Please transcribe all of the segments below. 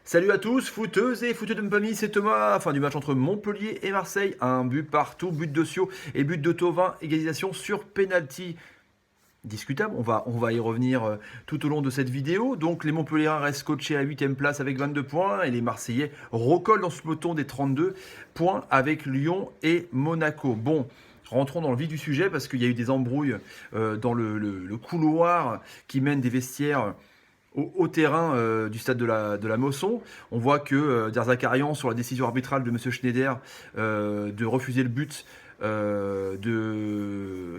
Salut à tous, footeuses et footeux de Mpami, c'est Thomas. Fin du match entre Montpellier et Marseille. Un but partout, but de Sio et but de Thauvin. Égalisation sur penalty. Discutable, on va y revenir tout au long de cette vidéo. Donc les Montpelliérains restent coachés à la 8ème place avec 22 points et les Marseillais recollent dans ce peloton des 32 points avec Lyon et Monaco. Bon, rentrons dans le vif du sujet parce qu'il y a eu des embrouilles dans le couloir qui mène des vestiaires au terrain du stade de la Mosson. On voit que Derzakarian, sur la décision arbitrale de M. Schneider de refuser le but de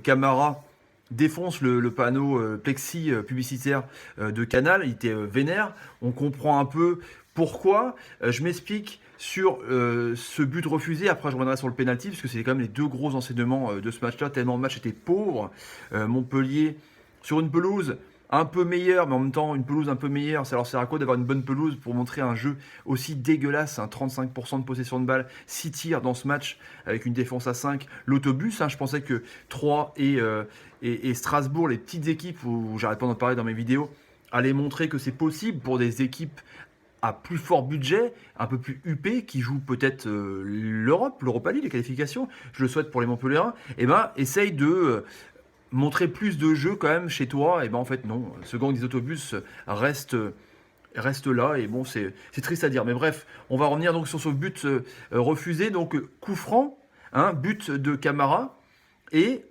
Camara, défonce le panneau plexi publicitaire de Canal. Il était vénère. On comprend un peu pourquoi. Je m'explique sur ce but refusé. Après, je reviendrai sur le pénalty, parce que c'est quand même les deux gros enseignements de ce match-là, tellement le match était pauvre. Montpellier, sur une pelouse un peu meilleure, mais en même temps une pelouse un peu meilleure, ça leur sert à quoi d'avoir une bonne pelouse pour montrer un jeu aussi dégueulasse, 35% de possession de balle, 6 tirs dans ce match avec une défense à 5. L'autobus, je pensais que Troyes et Strasbourg, les petites équipes, où j'arrête pas d'en parler dans mes vidéos, allaient montrer que c'est possible pour des équipes à plus fort budget, un peu plus huppé, qui jouent peut-être l'Europa League, les qualifications, je le souhaite pour les Montpelliérains, essaye de montrer plus de jeu quand même chez toi. Et ben en fait non, ce gang des autobus reste là, et bon, c'est triste à dire, mais bref, on va revenir donc sur ce but refusé, donc coup franc, but de Camara, et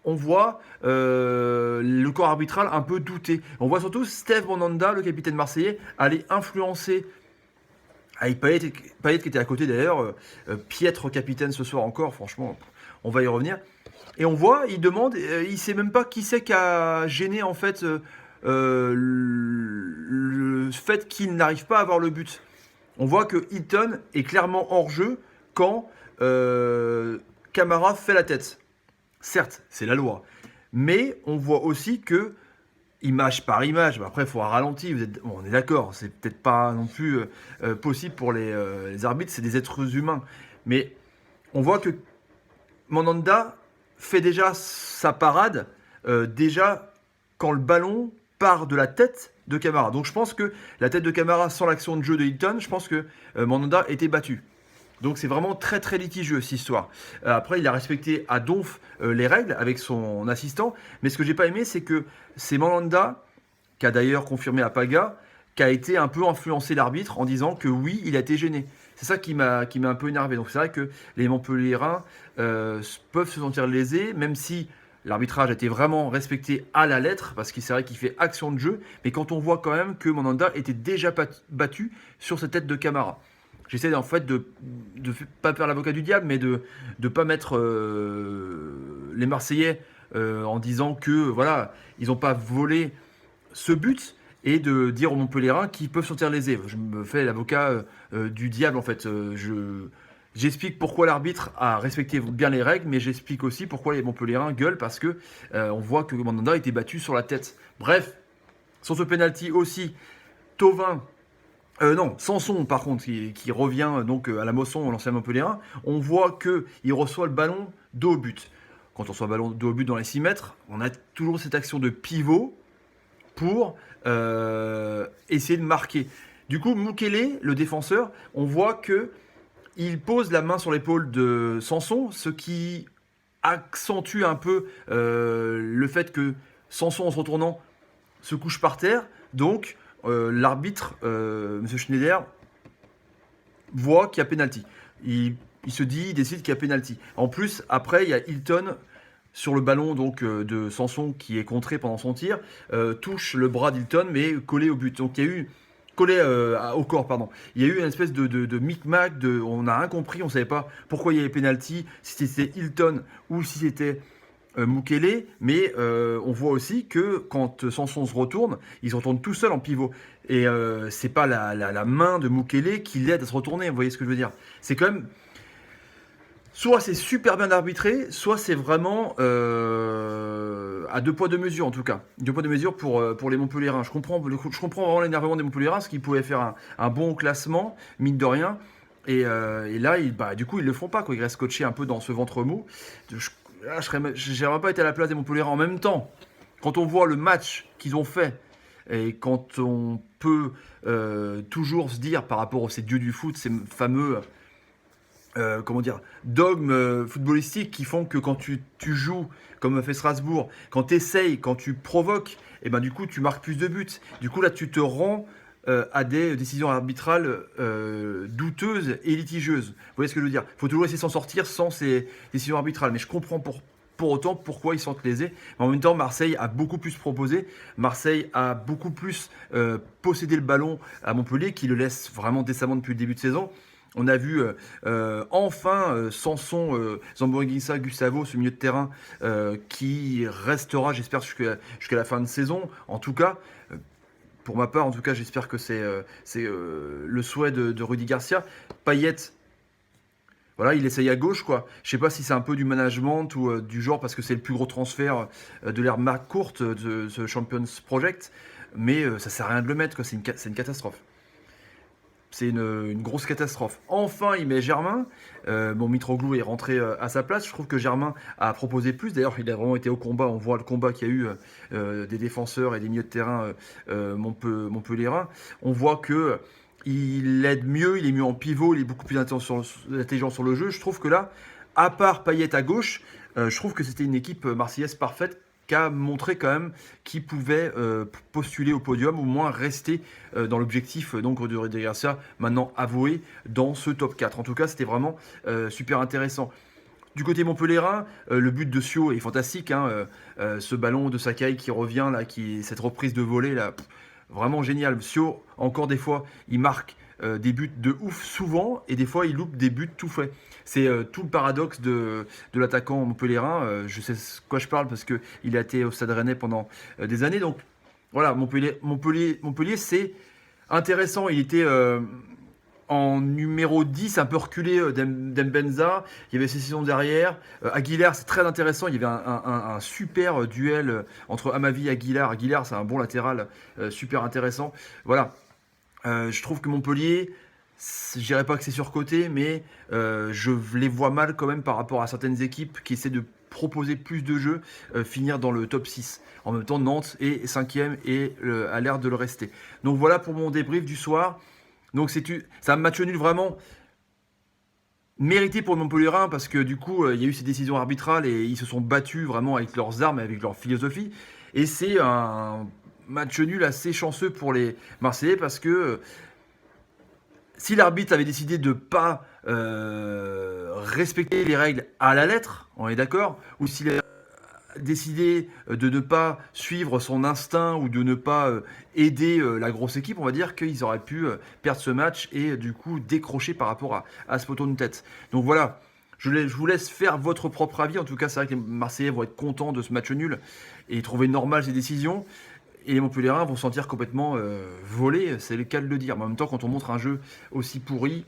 on voit le corps arbitral un peu douter. On voit surtout Steve Mandanda, le capitaine marseillais, aller influencer Payet qui était à côté d'ailleurs, piètre capitaine ce soir encore, franchement, on va y revenir. Et on voit, il demande, il sait même pas qui c'est qui a gêné en fait le fait qu'il n'arrive pas à avoir le but. On voit que Hilton est clairement hors jeu quand Camara fait la tête. Certes, c'est la loi, mais on voit aussi que image par image, après il faut un ralenti, on est d'accord, c'est peut-être pas non plus possible pour les arbitres, c'est des êtres humains, mais on voit que Mandanda fait déjà sa parade, déjà quand le ballon part de la tête de Camara. Donc je pense que la tête de Camara, sans l'action de jeu de Hilton, je pense que Mandanda était battu. Donc c'est vraiment très très litigieux cette histoire. Après, il a respecté à donf les règles avec son assistant, mais ce que j'ai pas aimé, c'est que c'est Mandanda, qui a d'ailleurs confirmé à Paga, qui a été un peu influencé l'arbitre en disant que oui, il a été gêné. C'est ça qui m'a un peu énervé. Donc c'est vrai que les Montpelliérains peuvent se sentir lésés, même si l'arbitrage a été vraiment respecté à la lettre, parce que c'est vrai qu'il fait action de jeu, mais quand on voit quand même que Mandanda était déjà battu sur cette tête de Camara. J'essaie en fait de pas faire l'avocat du diable, mais de pas mettre les Marseillais en disant que voilà, ils n'ont pas volé ce but, et de dire aux Montpelliérains qu'ils peuvent sortir lésés. Je me fais l'avocat du diable en fait. J'explique pourquoi l'arbitre a respecté bien les règles, mais j'explique aussi pourquoi les Montpelliérains gueulent, parce que on voit que Mandanda a été battu sur la tête. Bref, sur ce penalty aussi, Thauvin. Non, Sanson par contre, qui revient donc à la Mosson, l'ancien Montpelliérain, on voit qu'il reçoit le ballon dos au but. Quand on reçoit le ballon dos au but dans les 6 mètres, on a toujours cette action de pivot pour essayer de marquer. Du coup, Mukele, le défenseur, on voit que il pose la main sur l'épaule de Sanson, ce qui accentue un peu le fait que Sanson, en se retournant, se couche par terre. Donc, l'arbitre, M. Schneider, voit qu'il y a pénalty. Il décide qu'il y a pénalty. En plus, après, il y a Hilton sur le ballon donc de Sanson qui est contré pendant son tir, touche le bras d'Hilton, mais collé au but. Donc il y a eu collé au corps, pardon. Il y a eu une espèce de micmac, on n'a rien compris, on ne savait pas pourquoi il y avait pénalty, si c'était Hilton ou si c'était Mukele, mais on voit aussi que quand Sanson se retourne, il se retourne tout seul en pivot. Et c'est pas la main de Mukele qui l'aide à se retourner, vous voyez ce que je veux dire. C'est quand même... Soit c'est super bien arbitré, soit c'est vraiment à deux poids deux mesures en tout cas. Deux poids deux mesures pour les Montpelliérains. Je comprends vraiment l'énervement des Montpelliérains, parce qu'ils pouvaient faire un bon classement, mine de rien. Et là, du coup, ils le font pas, quoi. Ils restent coachés un peu dans ce ventre mou. J'aimerais pas être à la place des Montpelliérains en même temps. Quand on voit le match qu'ils ont fait, Et quand on peut toujours se dire par rapport à ces dieux du foot, ces fameux comment dire, dogmes footballistiques qui font que quand tu joues, comme a fait Strasbourg, quand tu essayes, quand tu provoques, et ben du coup tu marques plus de buts. Du coup là tu te rends à des décisions arbitrales douteuses et litigieuses. Vous voyez ce que je veux dire? Il faut toujours essayer de s'en sortir sans ces décisions arbitrales. Mais je comprends pour autant pourquoi ils sont lésés. Mais en même temps, Marseille a beaucoup plus proposé. Marseille a beaucoup plus possédé le ballon à Montpellier, qui le laisse vraiment décemment depuis le début de saison. On a vu enfin Sanson, Zamboanguissa, Gustavo, ce milieu de terrain qui restera, j'espère, jusqu'à la fin de saison. En tout cas, pour ma part, en tout cas, j'espère que c'est le souhait de Rudy Garcia. Payet, voilà, il essaye à gauche, quoi. Je sais pas si c'est un peu du management ou du genre parce que c'est le plus gros transfert de l'ère courte de ce Champions Project, mais ça sert à rien de le mettre, quoi. C'est une catastrophe. C'est une grosse catastrophe. Enfin, il met Germain. Bon, Mitroglou est rentré à sa place. Je trouve que Germain a proposé plus. D'ailleurs, il a vraiment été au combat. On voit le combat qu'il y a eu des défenseurs et des milieux de terrain montpelliérains. On voit que il aide mieux, il est mieux en pivot, il est beaucoup plus intelligent sur le jeu. Je trouve que là, à part Payet à gauche, je trouve que c'était une équipe marseillaise parfaite qui a montré quand même qu'il pouvait postuler au podium, ou au moins rester dans l'objectif donc de Rudy Garcia, maintenant avoué dans ce top 4. En tout cas, c'était vraiment super intéressant. Du côté montpelliérain, le but de Sio est fantastique. Hein, ce ballon de Sakai qui revient, là, cette reprise de volée, là, vraiment génial. Sio, encore des fois, il marque des buts de ouf souvent, et des fois il loupe des buts tout faits. C'est tout le paradoxe de l'attaquant montpelliérain. Je sais de quoi je parle parce qu'il a été au Stade Rennais pendant des années. Donc voilà, Montpellier c'est intéressant. Il était en numéro 10, un peu reculé d'Mbenza. Il y avait ses saisons derrière. Aguilar, c'est très intéressant. Il y avait un super duel entre Amavi et Aguilar. Aguilar, c'est un bon latéral super intéressant. Voilà. Je trouve que Montpellier, je dirais pas que c'est surcoté, mais je les vois mal quand même par rapport à certaines équipes qui essaient de proposer plus de jeux, finir dans le top 6. En même temps, Nantes est 5e et a l'air de le rester. Donc voilà pour mon débrief du soir. Donc c'est un match nul vraiment mérité pour le Montpellierin parce que du coup, il y a eu ces décisions arbitrales et ils se sont battus vraiment avec leurs armes et avec leur philosophie. Et c'est un match nul assez chanceux pour les Marseillais parce que si l'arbitre avait décidé de ne pas respecter les règles à la lettre, on est d'accord, ou s'il a décidé de ne pas suivre son instinct ou de ne pas aider la grosse équipe, on va dire qu'ils auraient pu perdre ce match et du coup décrocher par rapport à ce poteau de tête. Donc voilà, je vous laisse faire votre propre avis. En tout cas, c'est vrai que les Marseillais vont être contents de ce match nul et trouver normal ces décisions. Et les Montpelliérains vont se sentir complètement volés, c'est le cas de le dire. Mais en même temps, quand on montre un jeu aussi pourri,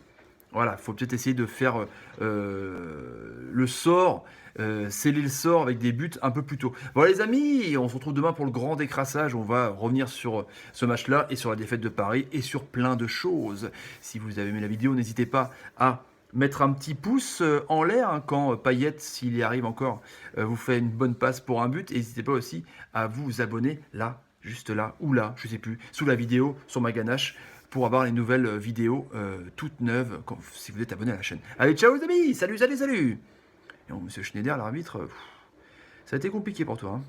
voilà, il faut peut-être essayer de faire le sort, sceller le sort avec des buts un peu plus tôt. Voilà les amis, on se retrouve demain pour le grand décrassage. On va revenir sur ce match-là et sur la défaite de Paris et sur plein de choses. Si vous avez aimé la vidéo, n'hésitez pas à mettre un petit pouce en l'air hein, quand Payet, s'il y arrive encore, vous fait une bonne passe pour un but. Et n'hésitez pas aussi à vous abonner là, juste là, ou là, je sais plus, sous la vidéo, sur ma ganache, pour avoir les nouvelles vidéos toutes neuves, si vous êtes abonné à la chaîne. Allez, ciao les amis, salut, salut, salut. Et bon, Monsieur Schneider, l'arbitre, ça a été compliqué pour toi. Hein.